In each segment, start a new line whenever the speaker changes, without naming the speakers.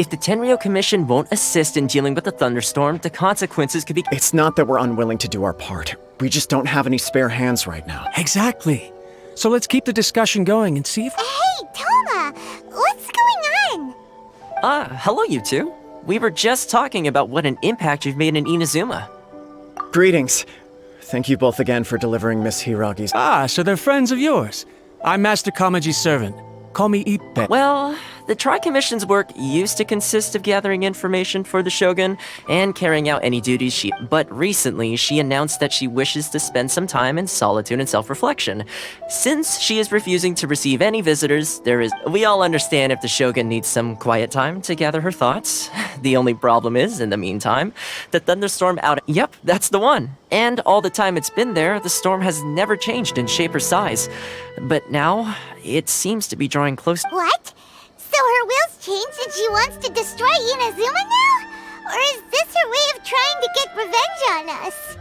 If the Tenryou Commission won't assist in dealing with the thunderstorm, the consequences could be—
It's not that we're unwilling to do our part. We just don't have any spare hands right now.
Exactly. So let's keep the discussion going and see if—
Hey, Toma! What's going on?
Hello you two. We were just talking about what an impact you've made in Inazuma.
Greetings. Thank you both again for delivering Miss Hiragi's—
Ah, so they're friends of yours. I'm Master Kamaji's servant. Call me Ippe.
Well, the Tri-Commission's work used to consist of gathering information for the Shogun and carrying out any duties but recently she announced that she wishes to spend some time in solitude and self-reflection. Since she is refusing to receive any visitors, we all understand if the Shogun needs some quiet time to gather her thoughts. The only problem is, in the meantime, the thunderstorm out— Yep, that's the one. And all the time it's been there, the storm has never changed in shape or size. But now, it seems to be drawing close—
What? So her will's changed and she wants to destroy Inazuma now? Or is this her way of trying to get revenge on us?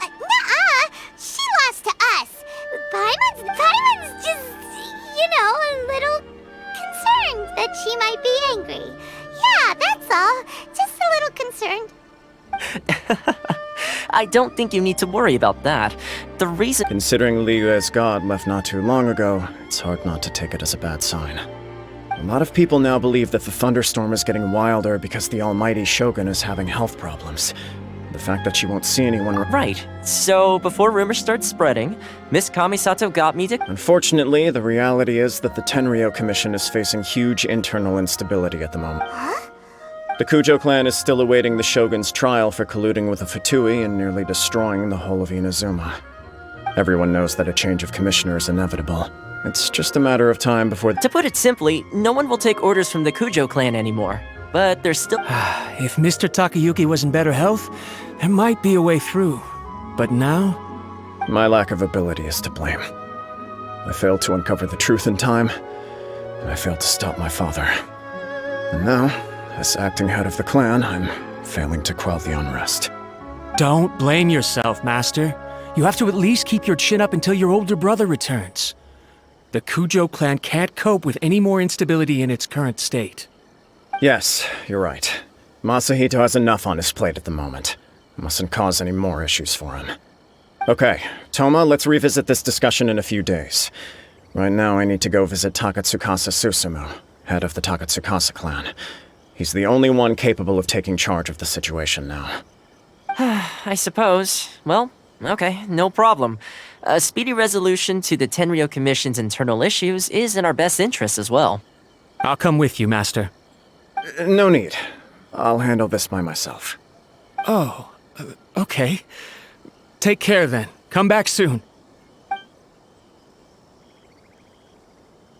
Nuh-uh! She lost to us! Paimon's just, a little concerned that she might be angry. Yeah, that's all. Just a little concerned.
I don't think you need to worry about that. The reason—
Considering Liyue's god left not too long ago, it's hard not to take it as a bad sign. A lot of people now believe that the thunderstorm is getting wilder because the almighty Shogun is having health problems. The fact that she won't see anyone—
Right. So, before rumors start spreading, Miss Kamisato got me to—
Unfortunately, the reality is that the Tenryou Commission is facing huge internal instability at the moment.
Huh?
The Cujo clan is still awaiting the Shogun's trial for colluding with the Fatui and nearly destroying the whole of Inazuma. Everyone knows that a change of commissioner is inevitable. It's just a matter of time before—
To put it simply, no one will take orders from the Cujo clan anymore. But there's still—
If Mr. Takayuki was in better health, there might be a way through. But now?
My lack of ability is to blame. I failed to uncover the truth in time, and I failed to stop my father. And now, as acting head of the clan, I'm failing to quell the unrest.
Don't blame yourself, Master. You have to at least keep your chin up until your older brother returns. The Cujo clan can't cope with any more instability in its current state.
Yes, you're right. Masahito has enough on his plate at the moment. Mustn't cause any more issues for him. Okay, Toma, let's revisit this discussion in a few days. Right now, I need to go visit Takatsukasa Susumu, head of the Takatsukasa clan. He's the only one capable of taking charge of the situation now.
I suppose. Well, okay, no problem. A speedy resolution to the Tenryou Commission's internal issues is in our best interest as well.
I'll come with you, Master.
No need. I'll handle this by myself.
Oh, okay. Take care then. Come back soon.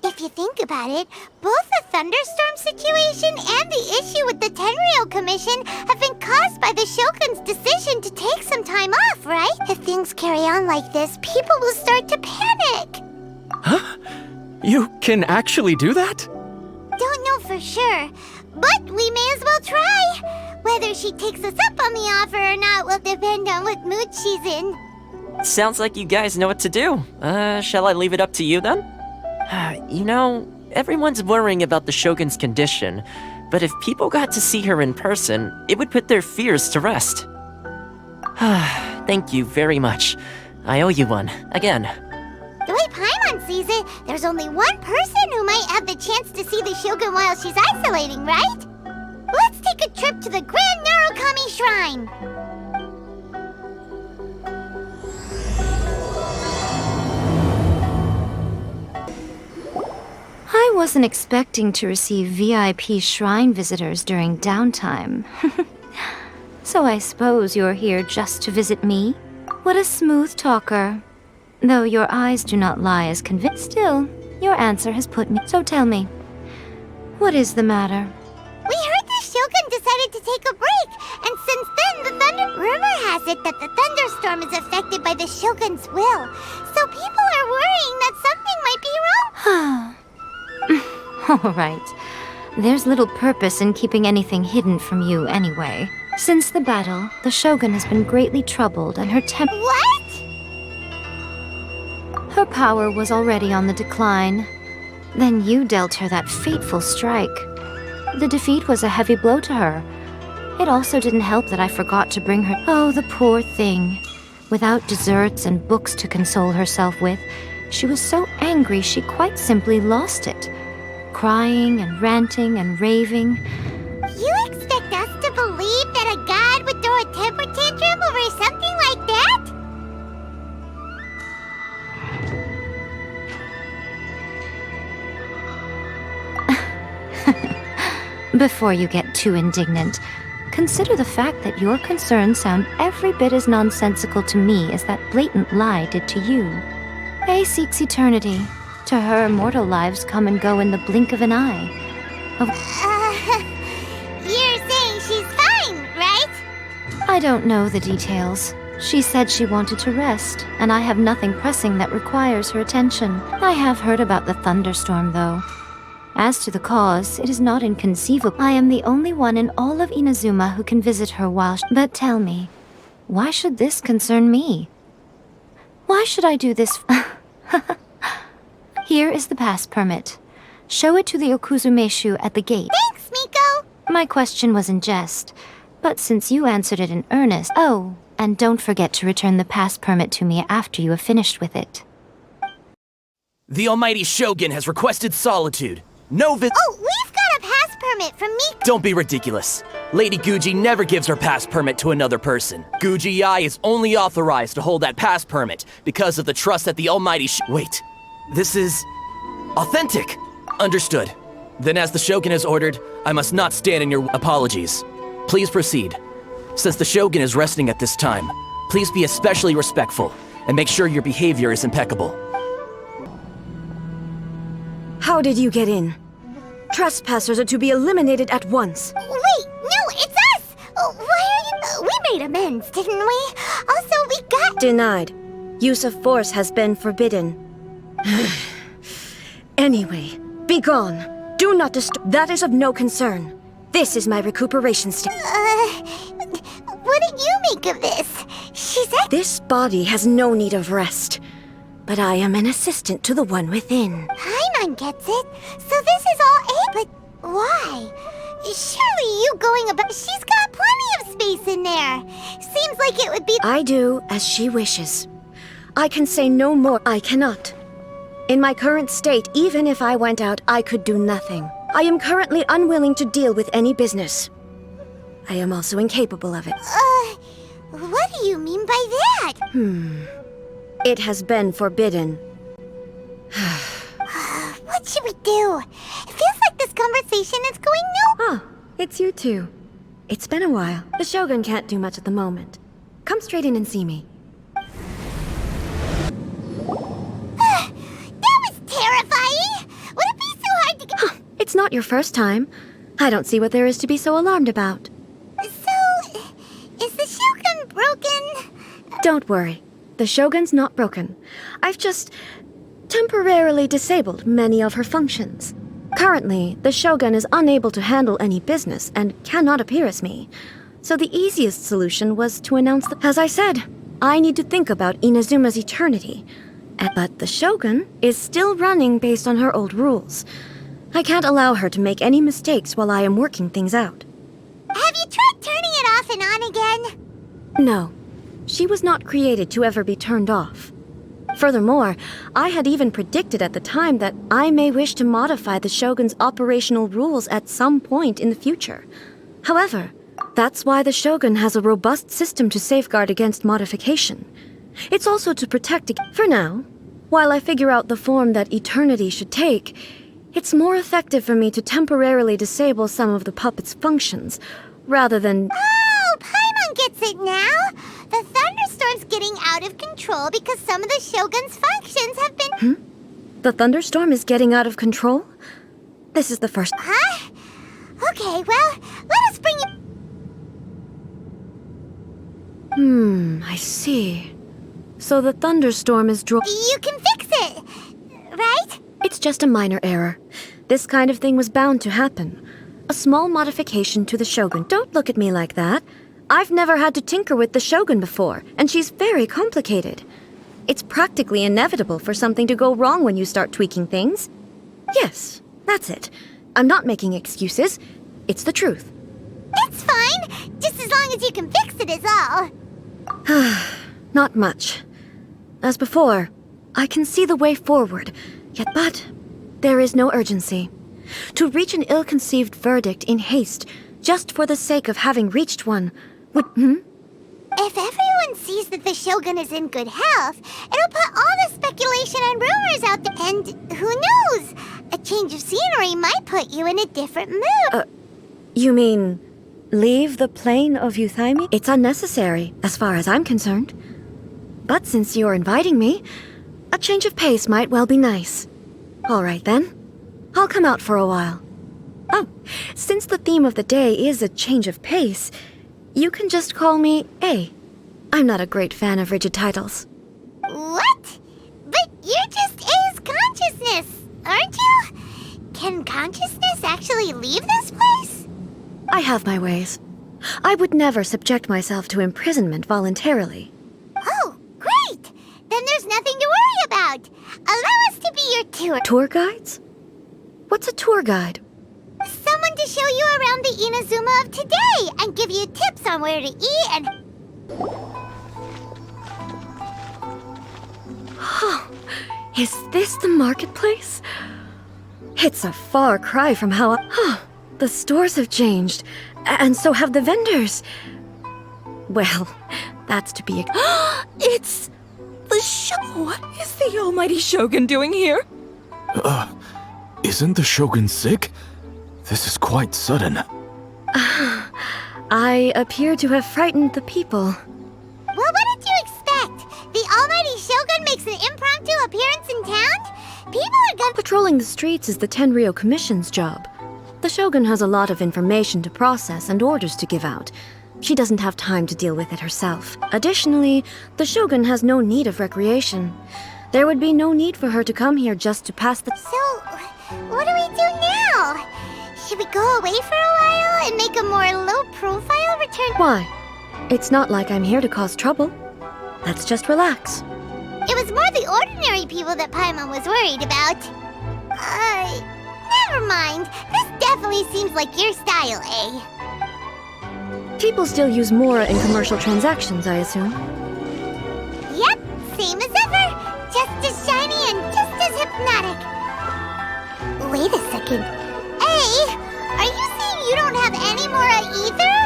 If you think about it, both the thunderstorm situation and the issue with the Tenryou Commission have been caused by the Shogun's decision to take some time off, right? If things carry on like this, people will start to panic.
Huh? You can actually do that?
Don't know for sure, but we may as well try. Whether she takes us up on the offer or not will depend on what mood she's in.
Sounds like you guys know what to do. Shall I leave it up to you then? Everyone's worrying about the Shogun's condition, but if people got to see her in person, it would put their fears to rest. Thank you very much. I owe you one, again.
The way Paimon sees it, there's only one person who might have the chance to see the Shogun while she's isolating, right? Let's take a trip to the Grand Narukami Shrine!
I wasn't expecting to receive VIP shrine visitors during downtime. So I suppose you're here just to visit me? What a smooth talker. Though your eyes do not lie as convinced, still, your answer has put me. So tell me, what is the matter?
We heard the Shogun decided to take a break, and since then rumor has it that the thunderstorm is affected by the Shogun's will. So people are worrying that something might be wrong.
All right. There's little purpose in keeping anything hidden from you anyway. Since the battle, the Shogun has been greatly troubled and her
What?
Her power was already on the decline. Then you dealt her that fateful strike. The defeat was a heavy blow to her. It also didn't help that I forgot to bring her. Oh, the poor thing. Without desserts and books to console herself with, she was so angry she quite simply lost it. Crying and ranting and raving.
You expect us to believe that a god would throw a temper tantrum over something like that?
Before you get too indignant, consider the fact that your concerns sound every bit as nonsensical to me as that blatant lie did to you. A seeks eternity. To her, mortal lives come and go in the blink of an eye.
You're saying she's fine, right?
I don't know the details. She said she wanted to rest, and I have nothing pressing that requires her attention. I have heard about the thunderstorm, though. As to the cause, it is not inconceivable. I am the only one in all of Inazuma who can visit her while But tell me, why should this concern me? Why should I do this? Here is the pass permit. Show it to the Okuzumeshu at the gate.
Thanks, Miko!
My question was in jest, but since you answered it in earnest... Oh, and don't forget to return the pass permit to me after you have finished with it.
The almighty Shogun has requested solitude. No
Oh, we've got a pass permit from Miko!
Don't be ridiculous. Lady Guji never gives her pass permit to another person. Guji Ai is only authorized to hold that pass permit because of the trust that the almighty Wait, this is... authentic! Understood. Then as the Shogun has ordered, I must not stand in your apologies. Please proceed. Since the Shogun is resting at this time, please be especially respectful and make sure your behavior is impeccable.
How did you get in? Trespassers are to be eliminated at once.
Wait, no, it's us! Why are you... We made amends, didn't we? Also, we got...
Denied. Use of force has been forbidden. Anyway, be gone. Do not disturb. That is of no concern. This is my recuperation state.
What do you make of this? She's
This body has no need of rest. But I am an assistant to the one within.
Paimon gets it. So this is all But why? Surely you going about... She's got plenty of space in there. Seems like it would be...
I do as she wishes. I can say no more. I cannot. In my current state, even if I went out, I could do nothing. I am currently unwilling to deal with any business. I am also incapable of it.
What do you mean by that?
It has been forbidden.
What should we do? It feels like this conversation is going
Ah, it's you two. It's been a while. The Shogun can't do much at the moment. Come straight in and see me.
That was terrifying! Would it be so hard to get...
It's not your first time. I don't see what there is to be so alarmed about.
So, is the Shogun broken?
Don't worry. The Shogun's not broken. I've just temporarily disabled many of her functions. Currently, the Shogun is unable to handle any business and cannot appear as me. So the easiest solution was to announce that, as I said, I need to think about Inazuma's eternity. But the Shogun is still running based on her old rules. I can't allow her to make any mistakes while I am working things out.
Have you tried turning it off and on again?
No. She was not created to ever be turned off. Furthermore, I had even predicted at the time that I may wish to modify the Shogun's operational rules at some point in the future. However, that's why the Shogun has a robust system to safeguard against modification. It's also to protect for now. While I figure out the form that eternity should take, it's more effective for me to temporarily disable some of the puppet's functions, rather than...
Oh, Paimon gets it now! The thunderstorm's getting out of control because some of the Shogun's functions have been...
The thunderstorm is getting out of control? This is the first...
Huh? Okay, well, let us bring it...
I see. So the thunderstorm is
You can fix it, right?
It's just a minor error. This kind of thing was bound to happen. A small modification to the Shogun. Don't look at me like that. I've never had to tinker with the Shogun before, and she's very complicated. It's practically inevitable for something to go wrong when you start tweaking things. Yes, that's it. I'm not making excuses. It's the truth.
It's fine, just as long as you can fix it is all.
Not much. As before, I can see the way forward, but there is no urgency. To reach an ill-conceived verdict in haste, just for the sake of having reached one, would,
If everyone sees that the Shogun is in good health, it'll put all the speculation and rumors out there. And who knows? A change of scenery might put you in a different mood.
You mean leave the plane of Euthymia? It's unnecessary, as far as I'm concerned. But since you're inviting me, a change of pace might well be nice. All right then. I'll come out for a while. Oh, since the theme of the day is a change of pace, you can just call me A. I'm not a great fan of rigid titles.
What? But you're just A's consciousness, aren't you? Can consciousness actually leave this place?
I have my ways. I would never subject myself to imprisonment voluntarily.
Oh, great! Then there's nothing to worry about. Allow us to be your tour.
Tour guides? What's a tour guide?
Someone to show you around the Inazuma of today and give you tips on where to eat and...
Is this the marketplace? It's a far cry from how the stores have changed, and so have the vendors. Well, that's to be...
It's the show. What is the almighty Shogun doing here?
Isn't the Shogun sick? This is quite sudden.
I appear to have frightened the people.
Well, what did you expect? The almighty Shogun makes an impromptu appearance in town? People are gonna...
Patrolling the streets is the Tenryou Commission's job. The Shogun has a lot of information to process and orders to give out. She doesn't have time to deal with it herself. Additionally, the Shogun has no need of recreation. There would be no need for her to come here just to pass the...
So, what do we do now? Should we go away for a while and make a more low-profile return?
Why? It's not like I'm here to cause trouble. Let's just relax.
It was more the ordinary people that Paimon was worried about. Never mind. This definitely seems like your style, eh?
People still use Mora in commercial transactions, I assume.
Yep, same as ever. Just as shiny and just as hypnotic. Wait a second. Hey, are you saying you don't have any Mora either?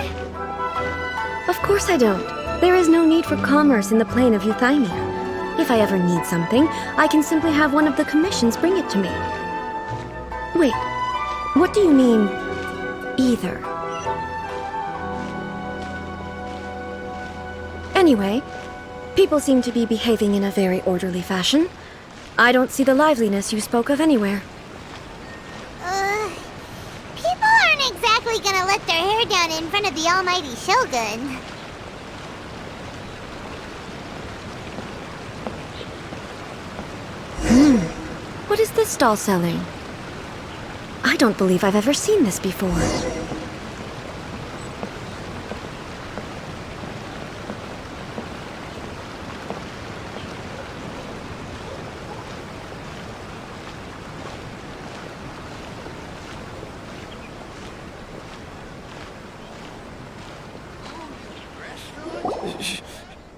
Of course I don't. There is no need for commerce in the plane of Euthymia. If I ever need something, I can simply have one of the commissions bring it to me. Wait, what do you mean, either? Anyway, people seem to be behaving in a very orderly fashion. I don't see the liveliness you spoke of anywhere.
People aren't exactly gonna let their hair down in front of the almighty Shogun.
What is this stall selling? I don't believe I've ever seen this before.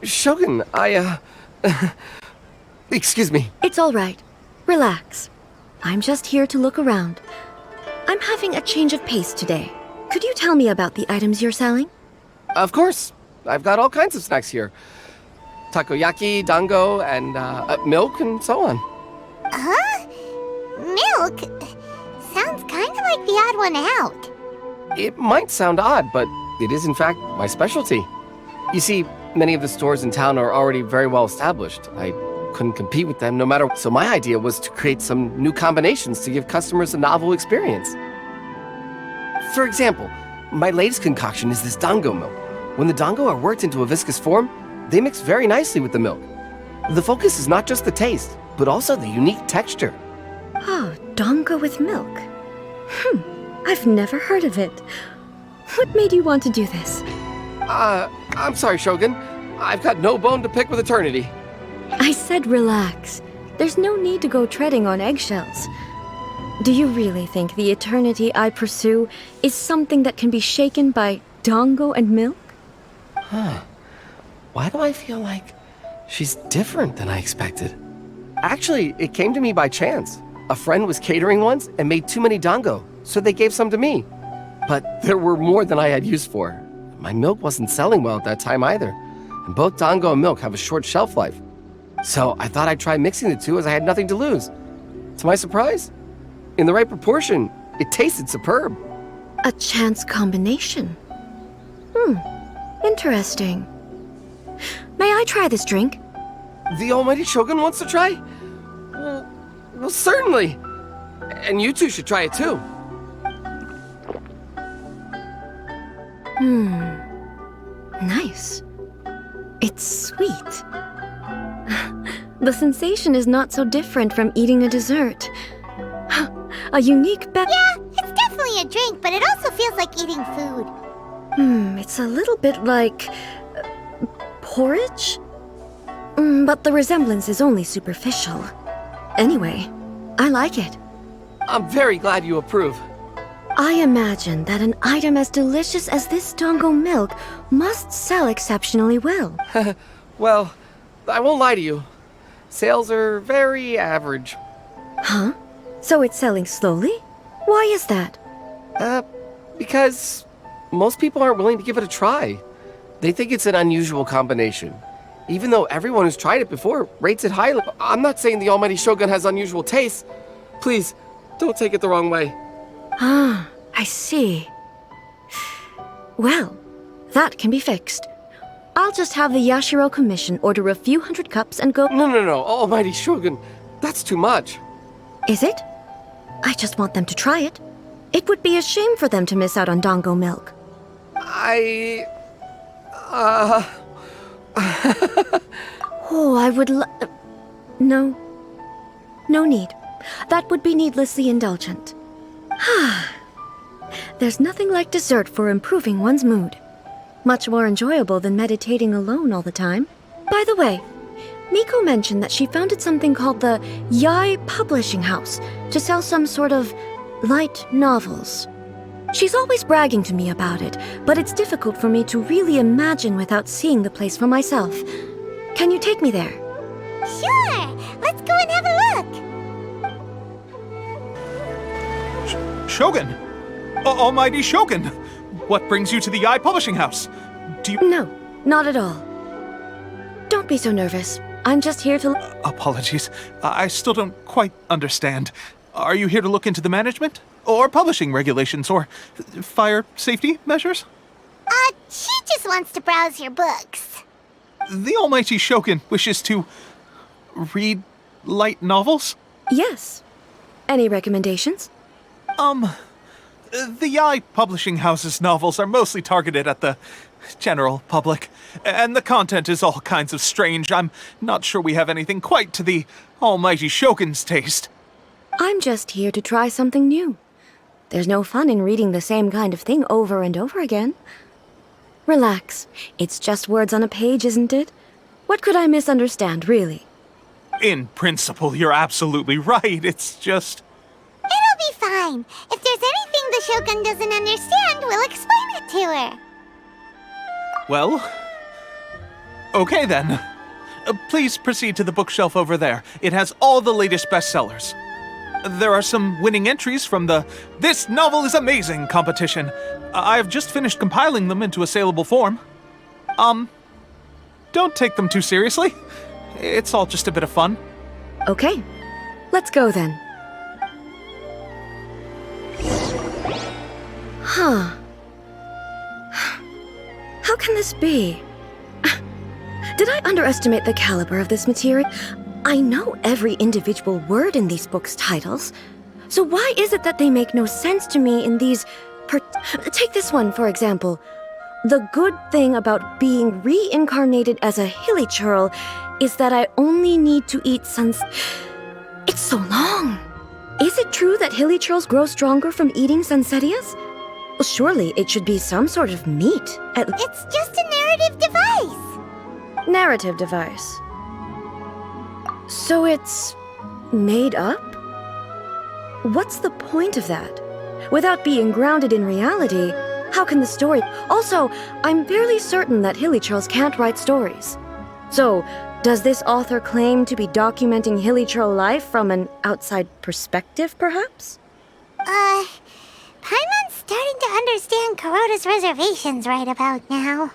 Shogun, excuse me.
It's all right. Relax. I'm just here to look around. I'm having a change of pace today. Could you tell me about the items you're selling?
Of course. I've got all kinds of snacks here. Takoyaki, dango, and milk, and so on.
Huh? Milk? Sounds kind of like the odd one out.
It might sound odd, but it is in fact my specialty. You see, many of the stores in town are already very well established. I couldn't compete with them no matter what. So my idea was to create some new combinations to give customers a novel experience. For example, my latest concoction is this dango milk. When the dango are worked into a viscous form, they mix very nicely with the milk. The focus is not just the taste, but also the unique texture.
Oh, dango with milk. I've never heard of it. What made you want to do this?
I'm sorry, Shogun. I've got no bone to pick with eternity.
I said relax. There's no need to go treading on eggshells. Do you really think the eternity I pursue is something that can be shaken by dango and milk?
Huh. Why do I feel like she's different than I expected? Actually, it came to me by chance. A friend was catering once and made too many dango, so they gave some to me. But there were more than I had use for. My milk wasn't selling well at that time either, and both dango and milk have a short shelf life. So I thought I'd try mixing the two as I had nothing to lose. To my surprise, in the right proportion, it tasted superb.
A chance combination. Interesting. May I try this drink?
The Almighty Shogun wants to try? Well, certainly. And you two should try it too.
Nice. It's sweet. The sensation is not so different from eating a dessert. A unique
Yeah, it's definitely a drink, but it also feels like eating food.
It's a little bit like porridge? But the resemblance is only superficial. Anyway, I like it.
I'm very glad you approve.
I imagine that an item as delicious as this dango milk must sell exceptionally well.
Well, I won't lie to you. Sales are very average.
Huh? So it's selling slowly? Why is that?
Because most people aren't willing to give it a try. They think it's an unusual combination. Even though everyone who's tried it before rates it highly. I'm not saying the Almighty Shogun has unusual tastes. Please, don't take it the wrong way.
Ah, I see. Well, that can be fixed. I'll just have the Yashiro Commission order a few hundred cups and go—
No, Almighty Shogun. That's too much.
Is it? I just want them to try it. It would be a shame for them to miss out on dango milk. Oh, I would No. No need. That would be needlessly indulgent. There's nothing like dessert for improving one's mood. Much more enjoyable than meditating alone all the time. By the way, Miko mentioned that she founded something called the Yai Publishing House to sell some sort of light novels. She's always bragging to me about it, but it's difficult for me to really imagine without seeing the place for myself. Can you take me there?
Sure! Let's go and have a look!
Shogun! Almighty Shogun! What brings you to the Eye Publishing House? Do you—
No, not at all. Don't be so nervous. I'm just here to—
Apologies. I still don't quite understand. Are you here to look into the management? Or publishing regulations? Or fire safety measures?
She just wants to browse your books.
The Almighty Shogun wishes to read light novels?
Yes. Any recommendations?
The Yai Publishing House's novels are mostly targeted at the general public, and the content is all kinds of strange. I'm not sure we have anything quite to the Almighty Shogun's taste.
I'm just here to try something new. There's no fun in reading the same kind of thing over and over again. Relax. It's just words on a page, isn't it? What could I misunderstand, really?
In principle, you're absolutely right. It's just—
It'll be fine. If there's anything the Shogun doesn't understand, we'll explain it to her.
Well, okay then. Please proceed to the bookshelf over there. It has all the latest bestsellers. There are some winning entries from the This Novel is Amazing competition. I've just finished compiling them into a saleable form. Don't take them too seriously. It's all just a bit of fun.
Okay. Let's go then. Huh. How can this be? Did I underestimate the caliber of this material? I know every individual word in these books' titles. So why is it that they make no sense to me in these... Take this one, for example. The good thing about being reincarnated as a hilly churl is that I only need to eat It's so long. Is it true that hilly churls grow stronger from eating sunsettias? Well, surely it should be some sort of meat.
It's just a narrative device.
Narrative device. So it's made up? What's the point of that? Without being grounded in reality, how can the story... Also, I'm fairly certain that Hilichurls can't write stories. So, does this author claim to be documenting Hilichurl life from an outside perspective, perhaps?
Paimon's starting to understand Kuroda's reservations right about now.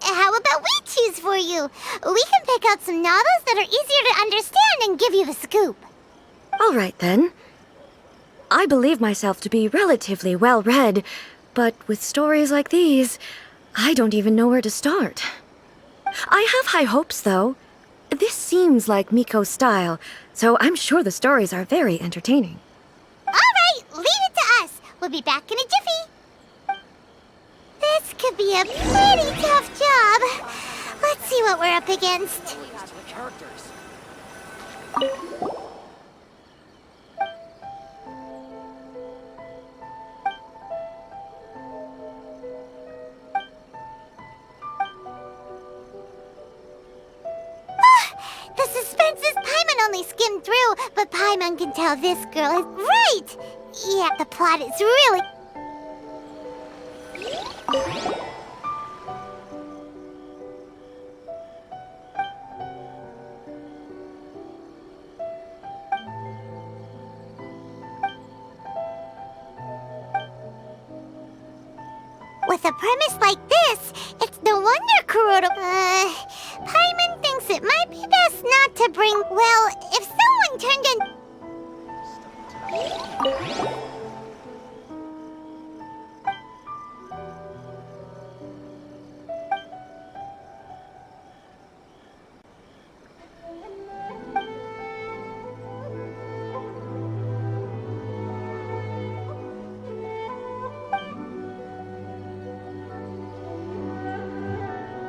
How about we choose for you? We can pick out some novels that are easier to understand and give you the scoop.
All right, then. I believe myself to be relatively well-read, but with stories like these, I don't even know where to start. I have high hopes, though. This seems like Miko's style, so I'm sure the stories are very entertaining.
All right, leave it to us. We'll be back in a jiffy. This could be a pretty tough job. Let's see what we're up against. The suspense is Paimon only skimmed through, but Paimon can tell this girl is right. Yeah, the plot is really... With a premise like this, it's no wonder Kuroda... Paimon thinks it might be best not to bring... Well, if someone turned in...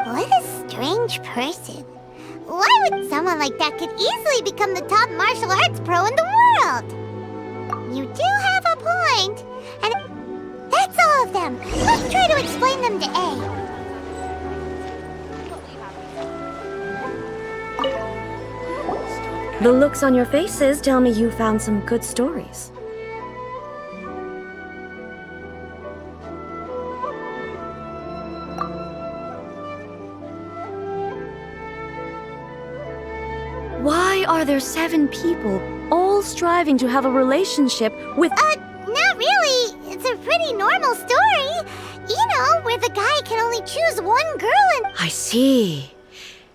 What a strange person. Why would someone like that could easily become the top martial arts pro in the world? You do have a point. And that's all of them. Let's try to explain them to A.
The looks on your faces tell me you found some good stories. Why are there 7 people, all striving to have a relationship with...
Not really. It's a pretty normal story. You know, where the guy can only choose one girl and...
I see.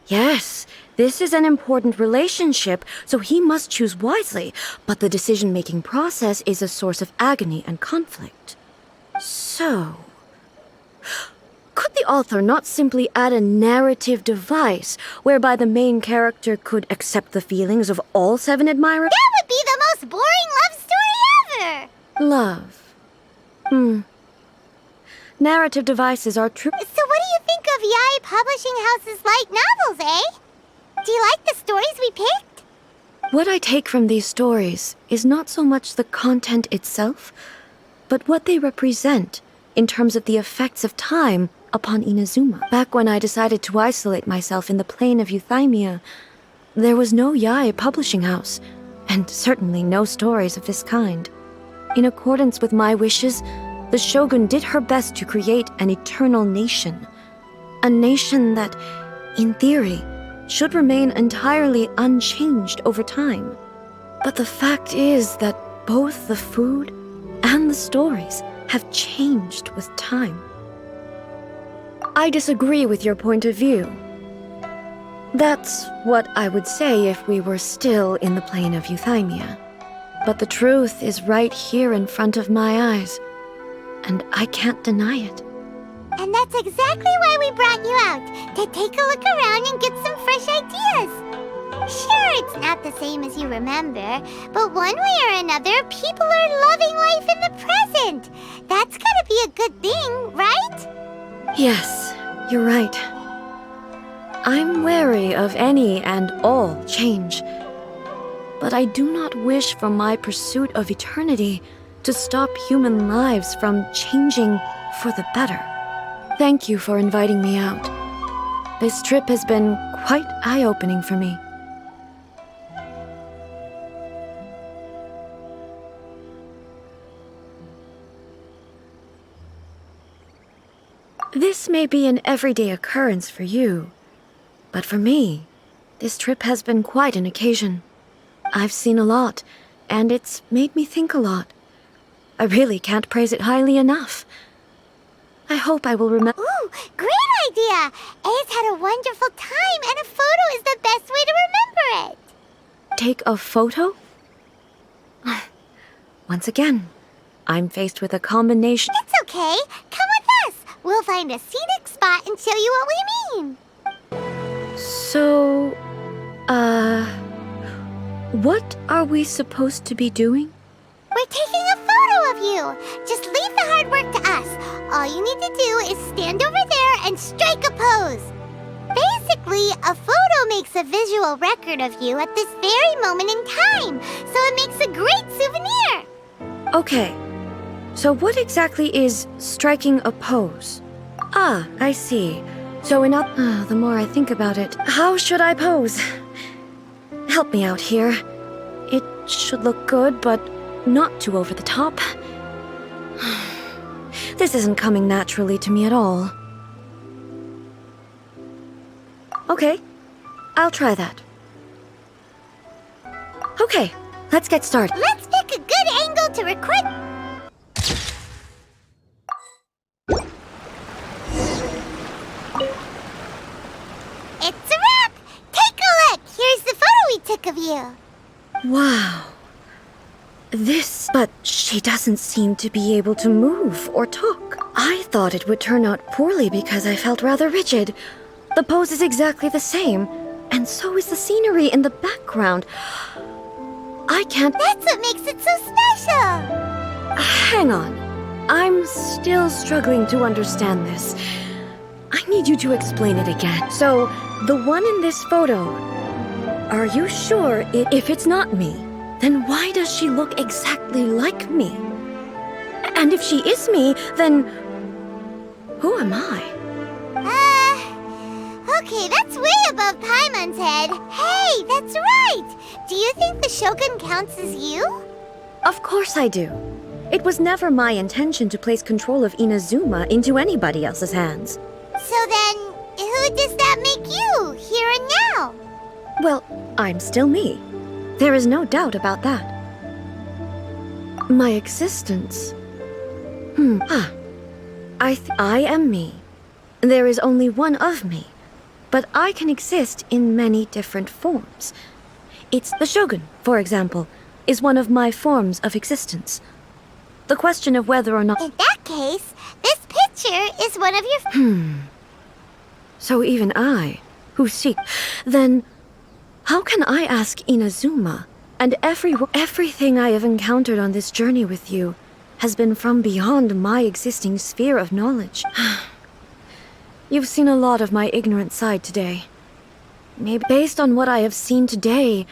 Yes, this is an important relationship, so he must choose wisely, but the decision-making process is a source of agony and conflict. So... could the author not simply add a narrative device whereby the main character could accept the feelings of all 7 admirers?
That would be the most boring love story ever!
Love. Narrative devices are true.
So what do you think of Yae Publishing House's light novels, eh? Do you like the stories we picked?
What I take from these stories is not so much the content itself, but what they represent in terms of the effects of time upon Inazuma. Back when I decided to isolate myself in the plain of Euthymia, there was no Yae Publishing House, and certainly no stories of this kind. In accordance with my wishes, the Shogun did her best to create an eternal nation. A nation that, in theory, should remain entirely unchanged over time. But the fact is that both the food and the stories have changed with time. I disagree with your point of view. That's what I would say if we were still in the plane of Euthymia. But the truth is right here in front of my eyes, and I can't deny it.
And that's exactly why we brought you out, to take a look around and get some fresh ideas. Sure, it's not the same as you remember, but one way or another, people are loving life in the present. That's gotta be a good thing, right?
Yes, you're right. I'm wary of any and all change, but I do not wish for my pursuit of eternity to stop human lives from changing for the better. Thank you for inviting me out. This trip has been quite eye-opening for me. This may be an everyday occurrence for you, but for me, this trip has been quite an occasion. I've seen a lot, and it's made me think a lot. I really can't praise it highly enough. I hope I will remember.
Ooh, great idea! A's had a wonderful time, and a photo is the best way to remember it.
Take a photo? Once again, I'm faced with a combination.
It's okay. Come with us. We'll find a scenic spot and show you what we mean.
So, what are we supposed to be doing?
We're taking a photo of you. Just leave the hard work to us. All you need to do is stand over there and strike a pose. Basically, a photo makes a visual record of you at this very moment in time, so it makes a great souvenir.
Okay, so what exactly is striking a pose? Ah, I see. So the more I think about it, how should I pose? Help me out here. It should look good, but not too over the top. This isn't coming naturally to me at all. Okay, I'll try that. Okay, let's get started.
Let's pick a good angle to record. It's a wrap! Take a look! Here's the photo we took of you.
Wow. But she doesn't seem to be able to move or talk. I thought it would turn out poorly because I felt rather rigid. The pose is exactly the same, and so is the scenery in the background. I can't...
That's what makes it so special!
Hang on. I'm still struggling to understand this. I need you to explain it again. So, the one in this photo, are you sure if it's not me, then why does she look exactly like me? And if she is me, then who am I?
Okay, that's way above Paimon's head. Hey, that's right! Do you think the Shogun counts as you?
Of course I do. It was never my intention to place control of Inazuma into anybody else's hands.
So then, who does that make you, here and now?
Well, I'm still me. There is no doubt about that. My existence... I am me. There is only one of me. But I can exist in many different forms. It's the Shogun, for example, is one of my forms of existence. The question of whether or not...
In that case, this picture is one of your...
So even I, who seek... Then, how can I ask Inazuma, and everything I have encountered on this journey with you has been from beyond my existing sphere of knowledge? You've seen a lot of my ignorant side today. Maybe based on what I have seen today,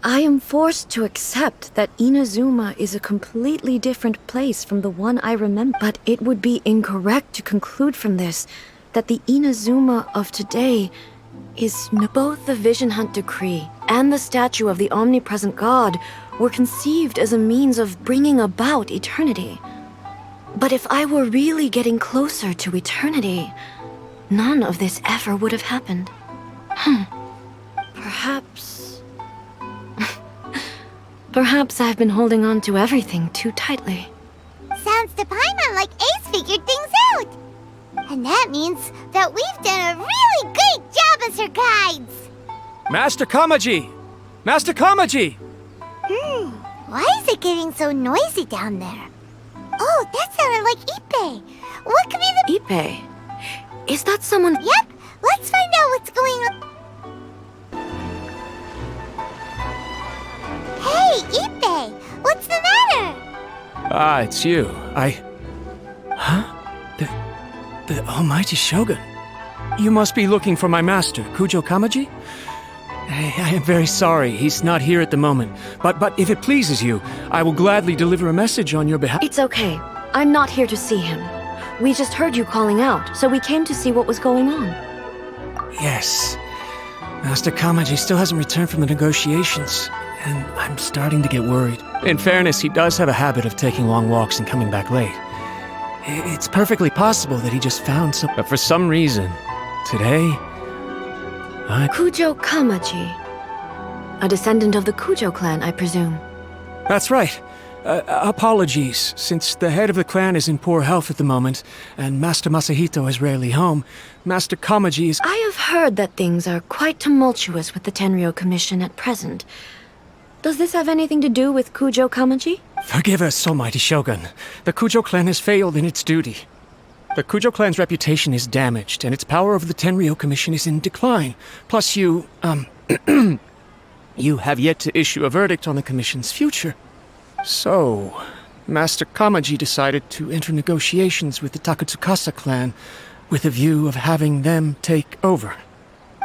I am forced to accept that Inazuma is a completely different place from the one I remember. But it would be incorrect to conclude from this that the Inazuma of today is both the Vision Hunt Decree and the statue of the omnipresent god were conceived as a means of bringing about eternity. But if I were really getting closer to eternity, none of this ever would have happened. Perhaps I've been holding on to everything too tightly.
Sounds to Paimon like Ace figured things out. And that means that we've done a really great job as her guides.
Master Kamaji! Master Kamaji!
Why is it getting so noisy down there? Oh, that sounded like Ippei. What could be the...
Ippei? Is that someone...
Yep, let's find out what's going on. Hey, Ippei, what's the matter?
Ah, it's you. Huh? The Almighty Shogun. You must be looking for my master, Cujo Kamaji? I am very sorry, he's not here at the moment. But if it pleases you, I will gladly deliver a message on your behalf.
It's okay. I'm not here to see him. We just heard you calling out, so we came to see what was going on.
Yes. Master Kamaji still hasn't returned from the negotiations, and I'm starting to get worried. In fairness, he does have a habit of taking long walks and coming back late. It's perfectly possible that he just found some... But for some reason, today,
Cujo Kamaji. A descendant of the Cujo clan, I presume.
That's right. Apologies, since the head of the clan is in poor health at the moment, and Master Masahito is rarely home, Master Kamaji is...
I have heard that things are quite tumultuous with the Tenryou Commission at present. Does this have anything to do with Cujo Kamaji?
Forgive us, Almighty Shogun. The Cujo clan has failed in its duty. The Cujo clan's reputation is damaged, and its power over the Tenryou Commission is in decline. Plus you, you have yet to issue a verdict on the Commission's future. So, Master Kamaji decided to enter negotiations with the Takatsukasa clan with a view of having them take over.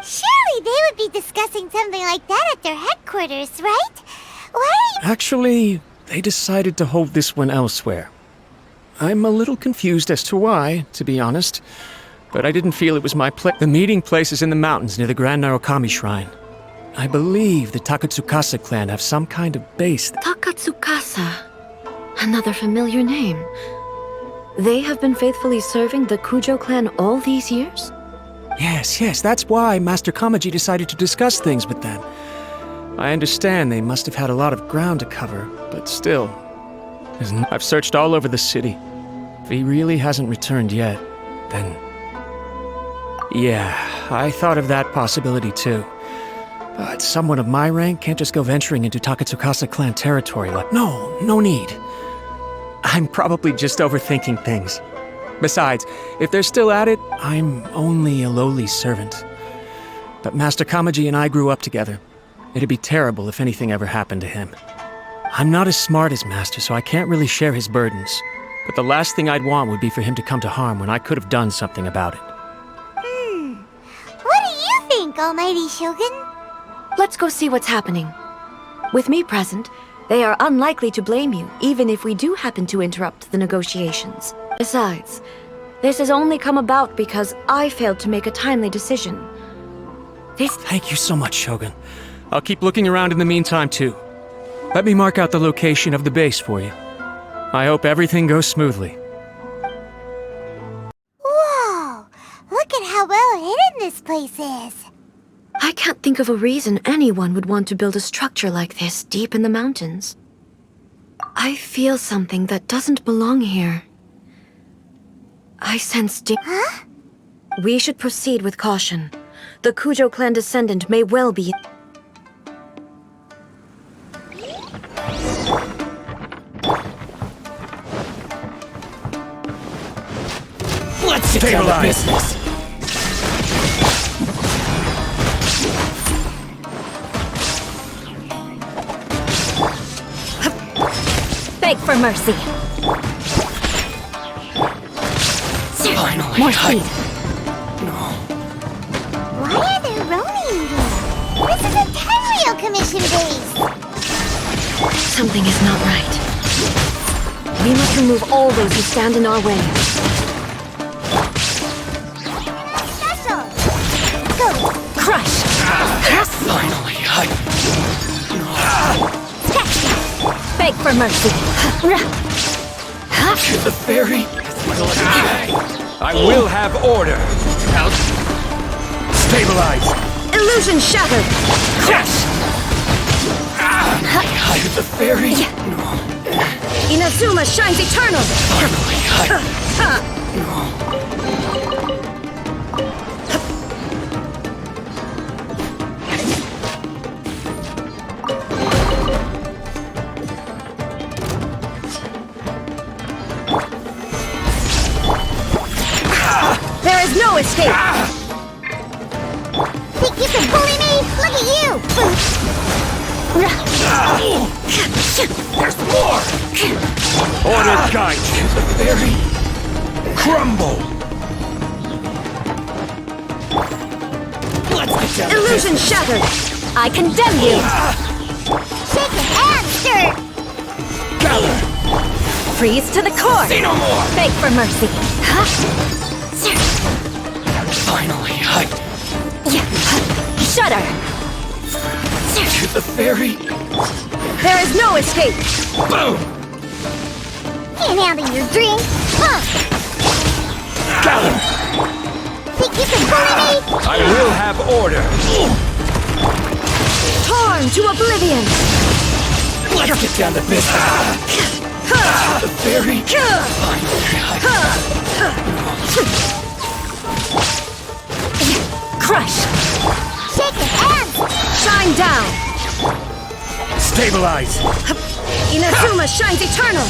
Surely they would be discussing something like that at their headquarters, right? Why are you...
Actually, they decided to hold this one elsewhere. I'm a little confused as to why, to be honest, but I didn't feel it was my place. The meeting place is in the mountains near the Grand Narukami Shrine. I believe the Takatsukasa clan have some kind of base.
Takatsukasa. Another familiar name. They have been faithfully serving the Cujo clan all these years?
Yes, that's why Master Kamaji decided to discuss things with them. I understand they must have had a lot of ground to cover, but still. I've searched all over the city. If he really hasn't returned yet, then... Yeah, I thought of that possibility too. But someone of my rank can't just go venturing into Takatsukasa clan territory like... No need. I'm probably just overthinking things. Besides, if they're still at it, I'm only a lowly servant. But Master Kamaji and I grew up together. It'd be terrible if anything ever happened to him. I'm not as smart as Master, so I can't really share his burdens. But the last thing I'd want would be for him to come to harm when I could have done something about it.
What do you think, Almighty Shogun?
Let's go see what's happening. With me present, they are unlikely to blame you, even if we do happen to interrupt the negotiations. Besides, this has only come about because I failed to make a timely decision.
Thank you so much, Shogun. I'll keep looking around in the meantime, too. Let me mark out the location of the base for you. I hope everything goes smoothly.
Whoa! Look at how well hidden this place is.
I can't think of a reason anyone would want to build a structure like this deep in the mountains. I feel something that doesn't belong here. I sense
Huh?
We should proceed with caution. The Cujo clan descendant may well be...
Let's get down to business.
Beg for mercy.
Finally.
More speed.
Why are there ronin here? This is a Tenryou Commission base.
Something is not right. We must remove all those who stand in our way.
Special. Go.
Crush.
Finally.
Beg for mercy.
To the ferry.
I will have order. Stabilize.
Illusion shattered!
Crush.
To the ferry.
Inazuma shines eternal! There is no escape!
Think you can bully me? Look at you!
There's more.
Order guide you.
To the ferry.
Crumble.
Let's get down to
Illusion
business.
shattered!
I condemn you.
Shake it and stir!
Gather.
Freeze to the core.
Say no more.
Beg for mercy.
Finally.
Shudder.
To the ferry.
There is no escape!
Boom.
Can't handle your drink!
Gather!
Think you can bully me?
I will have order!
Torn to oblivion!
Let's get down to business. The fairy.
Crush!
Shake your hands!
Shine down!
Stabilize!
Inazuma shines eternal!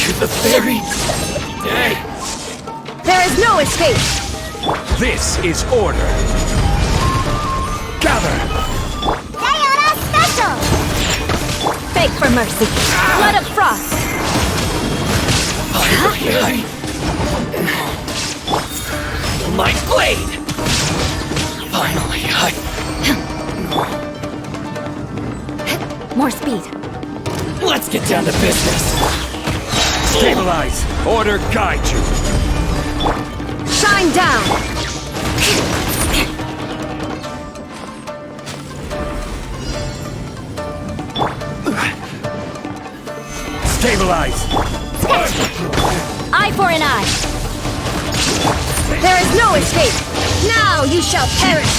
To the fairy! Hey!
There is no escape!
This is order! Gather!
Diana Special!
Beg for mercy! Blood of frost!
My blade! Finally,
More speed!
let's get down to business.
Stabilize! Order guide you!
Shine down!
Stabilize!
Eye for an eye! There is no escape! Now you shall perish!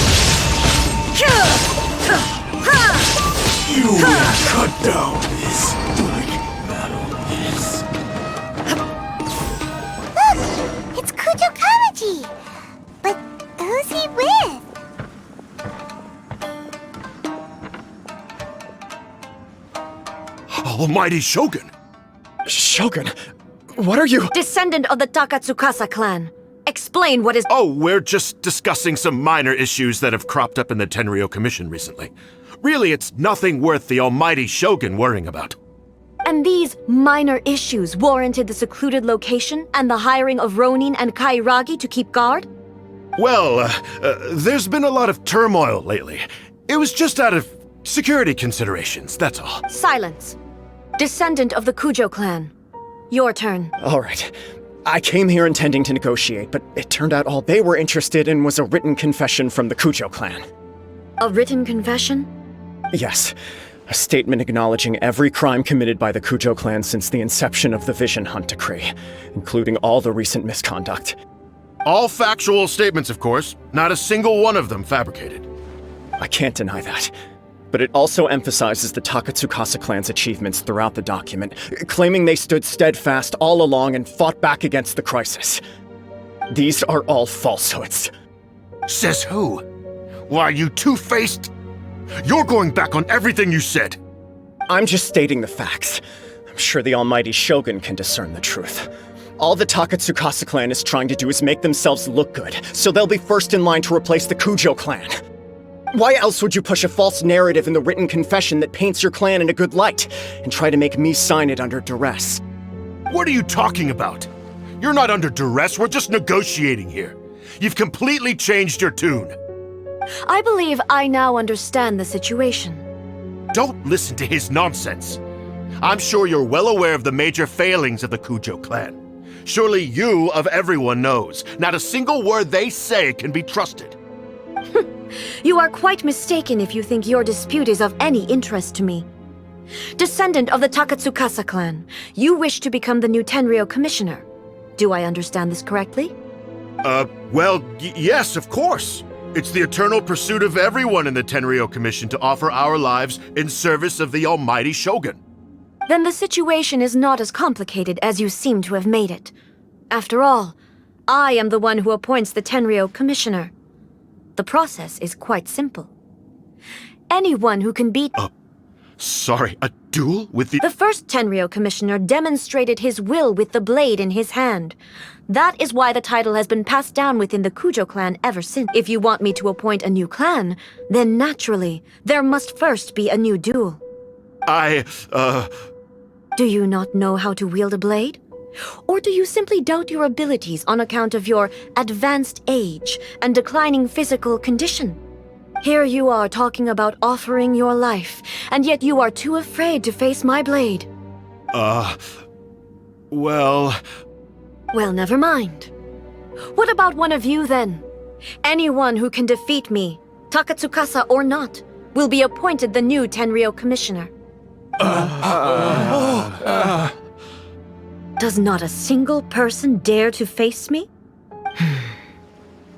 You will cut down this like battle is.
Look! It's Cujo Kamaji! But who's he with?
Almighty Shogun!
Shogun, what are you?
Descendant of the Takatsukasa clan. Explain what is—
Oh, we're just discussing some minor issues that have cropped up in the Tenryou Commission recently. Really, it's nothing worth the almighty Shogun worrying about.
And these minor issues warranted the secluded location and the hiring of Ronin and Kairagi to keep guard?
Well, there's been a lot of turmoil lately. It was just out of security considerations, that's all.
Silence. Descendant of the Cujo clan. Your turn.
All right. I came here intending to negotiate, but it turned out all they were interested in was a written confession from the Cujo clan.
A written confession?
Yes. A statement acknowledging every crime committed by the Cujo clan since the inception of the Vision Hunt Decree, including all the recent misconduct.
All factual statements, of course. Not a single one of them fabricated.
I can't deny that. But it also emphasizes the Takatsukasa clan's achievements throughout the document, claiming they stood steadfast all along and fought back against the crisis. These are all falsehoods.
Says who? Why, you two-faced... You're going back on everything you said.
I'm just stating the facts. I'm sure the almighty Shogun can discern the truth. All the Takatsukasa clan is trying to do is make themselves look good, so they'll be first in line to replace the Cujo clan. Why else would you push a false narrative in the written confession that paints your clan in a good light, and try to make me sign it under duress?
What are you talking about? You're not under duress, we're just negotiating here. You've completely changed your tune.
I believe I now understand the situation.
Don't listen to his nonsense. I'm sure you're well aware of the major failings of the Cujo clan. Surely you, of everyone, knows. Not a single word they say can be trusted.
You are quite mistaken if you think your dispute is of any interest to me. Descendant of the Takatsukasa clan, you wish to become the new Tenryou commissioner. Do I understand this correctly?
Well, yes, of course. It's the eternal pursuit of everyone in the Tenryou Commission to offer our lives in service of the almighty Shogun.
Then the situation is not as complicated as you seem to have made it. After all, I am the one who appoints the Tenryou commissioner. The process is quite simple. Anyone who can beat...
Sorry, a duel with the...
The first Tenryou commissioner demonstrated his will with the blade in his hand. That is why the title has been passed down within the Cujo clan ever since. If you want me to appoint a new clan, then naturally, there must first be a new duel. Do you not know how to wield a blade? Or do you simply doubt your abilities on account of your advanced age and declining physical condition? Here you are talking about offering your life, and yet you are too afraid to face my blade.
Well,
never mind. What about one of you, then? Anyone who can defeat me, Takatsukasa or not, will be appointed the new Tenryou commissioner. Does not a single person dare to face me?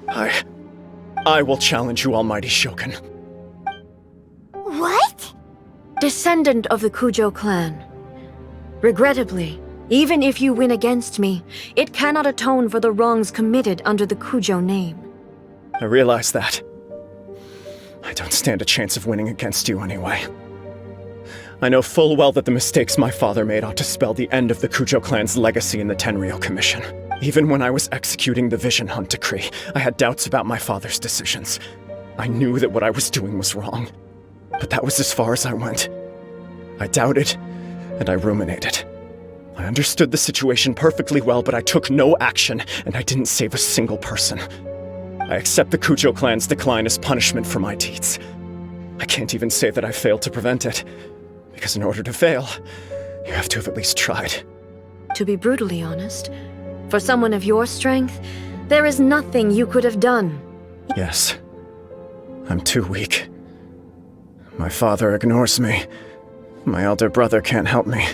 I will challenge you, Almighty Shogun.
What?
Descendant of the Cujo clan. Regrettably, even if you win against me, it cannot atone for the wrongs committed under the Cujo name.
I realize that. I don't stand a chance of winning against you anyway. I know full well that the mistakes my father made ought to spell the end of the Cujo clan's legacy in the Tenryou Commission. Even when I was executing the Vision Hunt decree, I had doubts about my father's decisions. I knew that what I was doing was wrong. But that was as far as I went. I doubted, and I ruminated. I understood the situation perfectly well, but I took no action, and I didn't save a single person. I accept the Cujo clan's decline as punishment for my deeds. I can't even say that I failed to prevent it, because in order to fail, you have to have at least tried.
To be brutally honest, for someone of your strength, there is nothing you could have done.
Yes. I'm too weak. My father ignores me. My elder brother can't help me.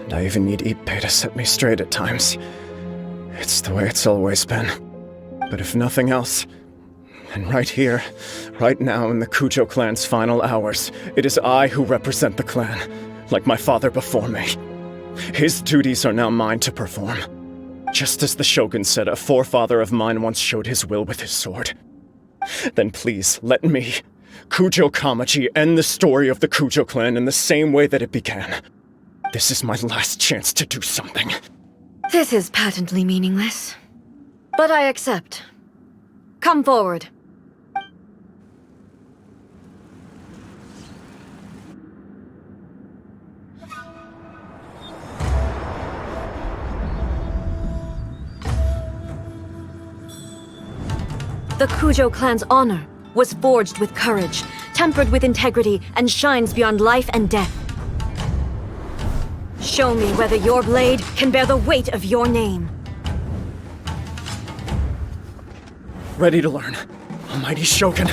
And I even need Ippei to set me straight at times. It's the way it's always been. But if nothing else, then right here, right now in the Cujo clan's final hours, it is I who represent the clan, like my father before me. His duties are now mine to perform. Just as the Shogun said a forefather of mine once showed his will with his sword. Then please, let me, Cujo Kamaji, end the story of the Cujo clan in the same way that it began. This is my last chance to do something.
This is patently meaningless. But I accept. Come forward. The Cujo clan's honor was forged with courage, tempered with integrity, and shines beyond life and death. Show me whether your blade can bear the weight of your name.
Ready to learn, Almighty Shogun.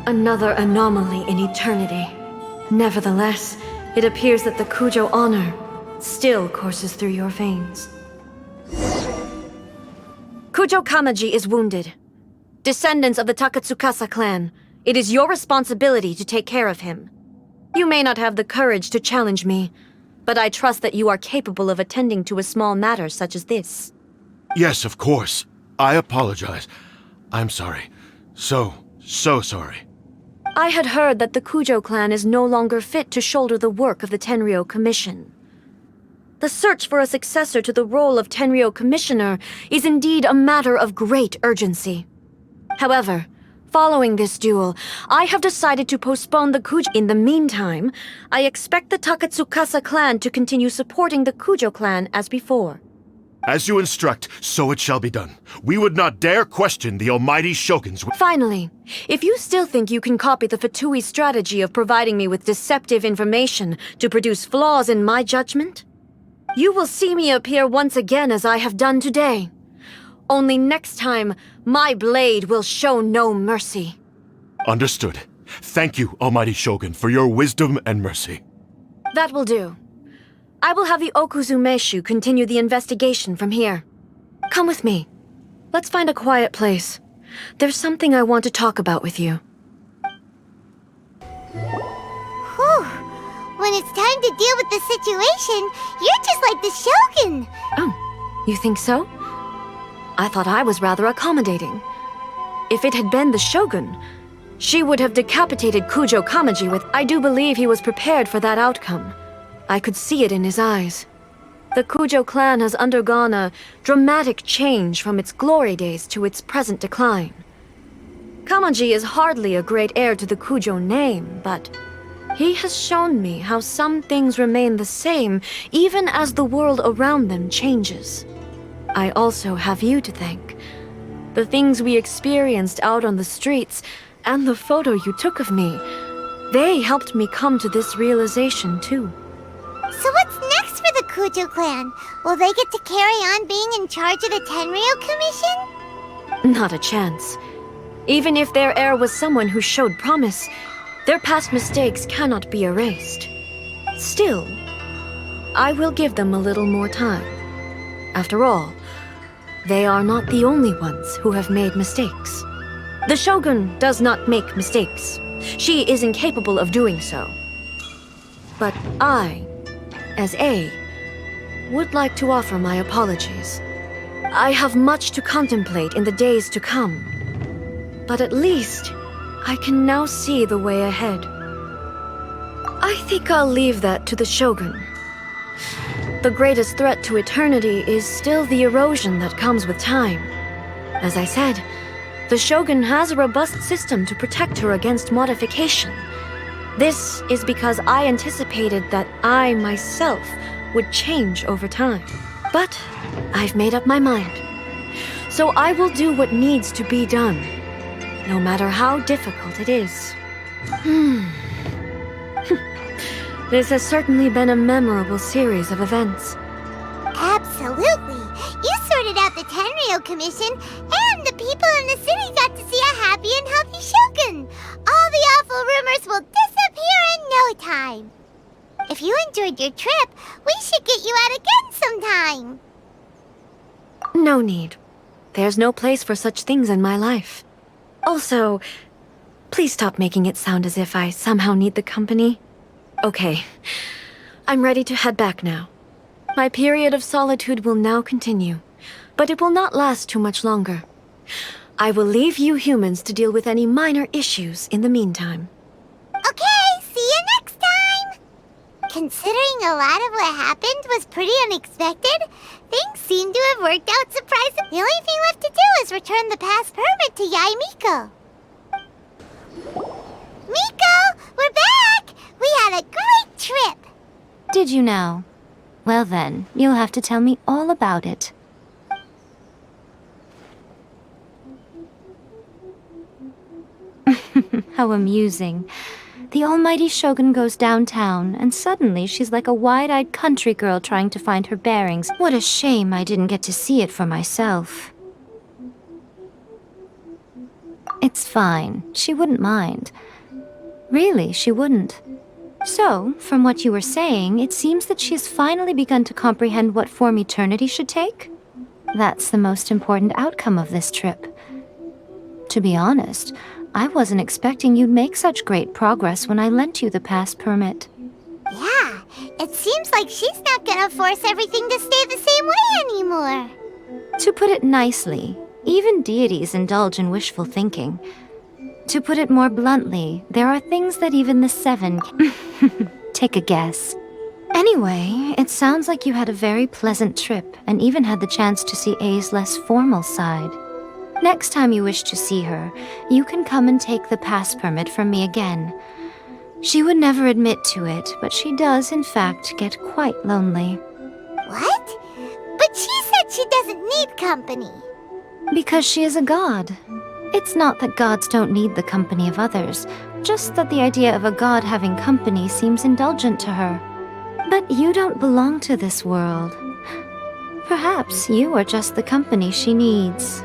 Another anomaly in eternity. Nevertheless, it appears that the Cujo honor still courses through your veins. Cujo Kamaji is wounded. Descendants of the Takatsukasa clan, it is your responsibility to take care of him. You may not have the courage to challenge me, but I trust that you are capable of attending to a small matter such as this.
Yes, of course. I apologize. I'm sorry. So sorry.
I had heard that the Cujo clan is no longer fit to shoulder the work of the Tenryou Commission. The search for a successor to the role of Tenryou Commissioner is indeed a matter of great urgency. However, following this duel, I have decided to postpone the Cujo. In the meantime, I expect the Takatsukasa clan to continue supporting the Cujo clan as before.
As you instruct, so it shall be done. We would not dare question the almighty Shogun's...
Finally, if you still think you can copy the Fatui strategy of providing me with deceptive information to produce flaws in my judgment, you will see me appear once again as I have done today. Only next time, my blade will show no mercy.
Understood. Thank you, almighty Shogun, for your wisdom and mercy.
That will do. I will have the Okuzumeshu continue the investigation from here. Come with me. Let's find a quiet place. There's something I want to talk about with you.
Whew. When it's time to deal with the situation, you're just like the Shogun.
Oh, you think so? I thought I was rather accommodating. If it had been the Shogun, she would have decapitated Cujo Kamaji with... I do believe he was prepared for that outcome. I could see it in his eyes. The Cujo clan has undergone a dramatic change from its glory days to its present decline. Kamaji is hardly a great heir to the Cujo name, but he has shown me how some things remain the same even as the world around them changes. I also have you to thank. The things we experienced out on the streets and the photo you took of me, they helped me come to this realization too.
So what's next for the Cujo clan? Will they get to carry on being in charge of the Tenryou Commission?
Not a chance. Even if their heir was someone who showed promise, their past mistakes cannot be erased. Still, I will give them a little more time. After all, they are not the only ones who have made mistakes. The Shogun does not make mistakes. She is incapable of doing so. But I, as A, would like to offer my apologies. I have much to contemplate in the days to come, but at least I can now see the way ahead. I think I'll leave that to the Shogun. The greatest threat to eternity is still the erosion that comes with time. As I said, the Shogun has a robust system to protect her against modification. This is because I anticipated that I myself would change over time. But I've made up my mind. So I will do what needs to be done, no matter how difficult it is. This has certainly been a memorable series of events.
Absolutely. You sorted out the Tenryou Commission, and the people in the city got to see a happy and healthy Shogun. All the awful rumors will disappear in no time. If you enjoyed your trip, we should get you out again sometime.
No need. There's no place for such things in my life. Also, please stop making it sound as if I somehow need the company. Okay, I'm ready to head back now. My period of solitude will now continue, but it will not last too much longer. I will leave you humans to deal with any minor issues in the meantime.
Okay, see you next time! Considering a lot of what happened was pretty unexpected, things seem to have worked out surprisingly. The only thing left to do is return the pass permit to Yae Miko. Miko, we're back! We had a great trip!
Did you now? Well then, you'll have to tell me all about it. How amusing. The almighty Shogun goes downtown, and suddenly she's like a wide-eyed country girl trying to find her bearings. What a shame I didn't get to see it for myself. It's fine. She wouldn't mind. Really, she wouldn't. So, from what you were saying, it seems that she has finally begun to comprehend what form eternity should take? That's the most important outcome of this trip. To be honest, I wasn't expecting you'd make such great progress when I lent you the pass permit.
Yeah, it seems like she's not gonna force everything to stay the same way anymore.
To put it nicely, even deities indulge in wishful thinking. To put it more bluntly, there are things that even the Seven can... Take a guess. Anyway, it sounds like you had a very pleasant trip and even had the chance to see A's less formal side. Next time you wish to see her, you can come and take the pass permit from me again. She would never admit to it, but she does, in fact, get quite lonely.
What? But she said she doesn't need company.
Because she is a god. It's not that gods don't need the company of others, just that the idea of a god having company seems indulgent to her. But you don't belong to this world. Perhaps you are just the company she needs.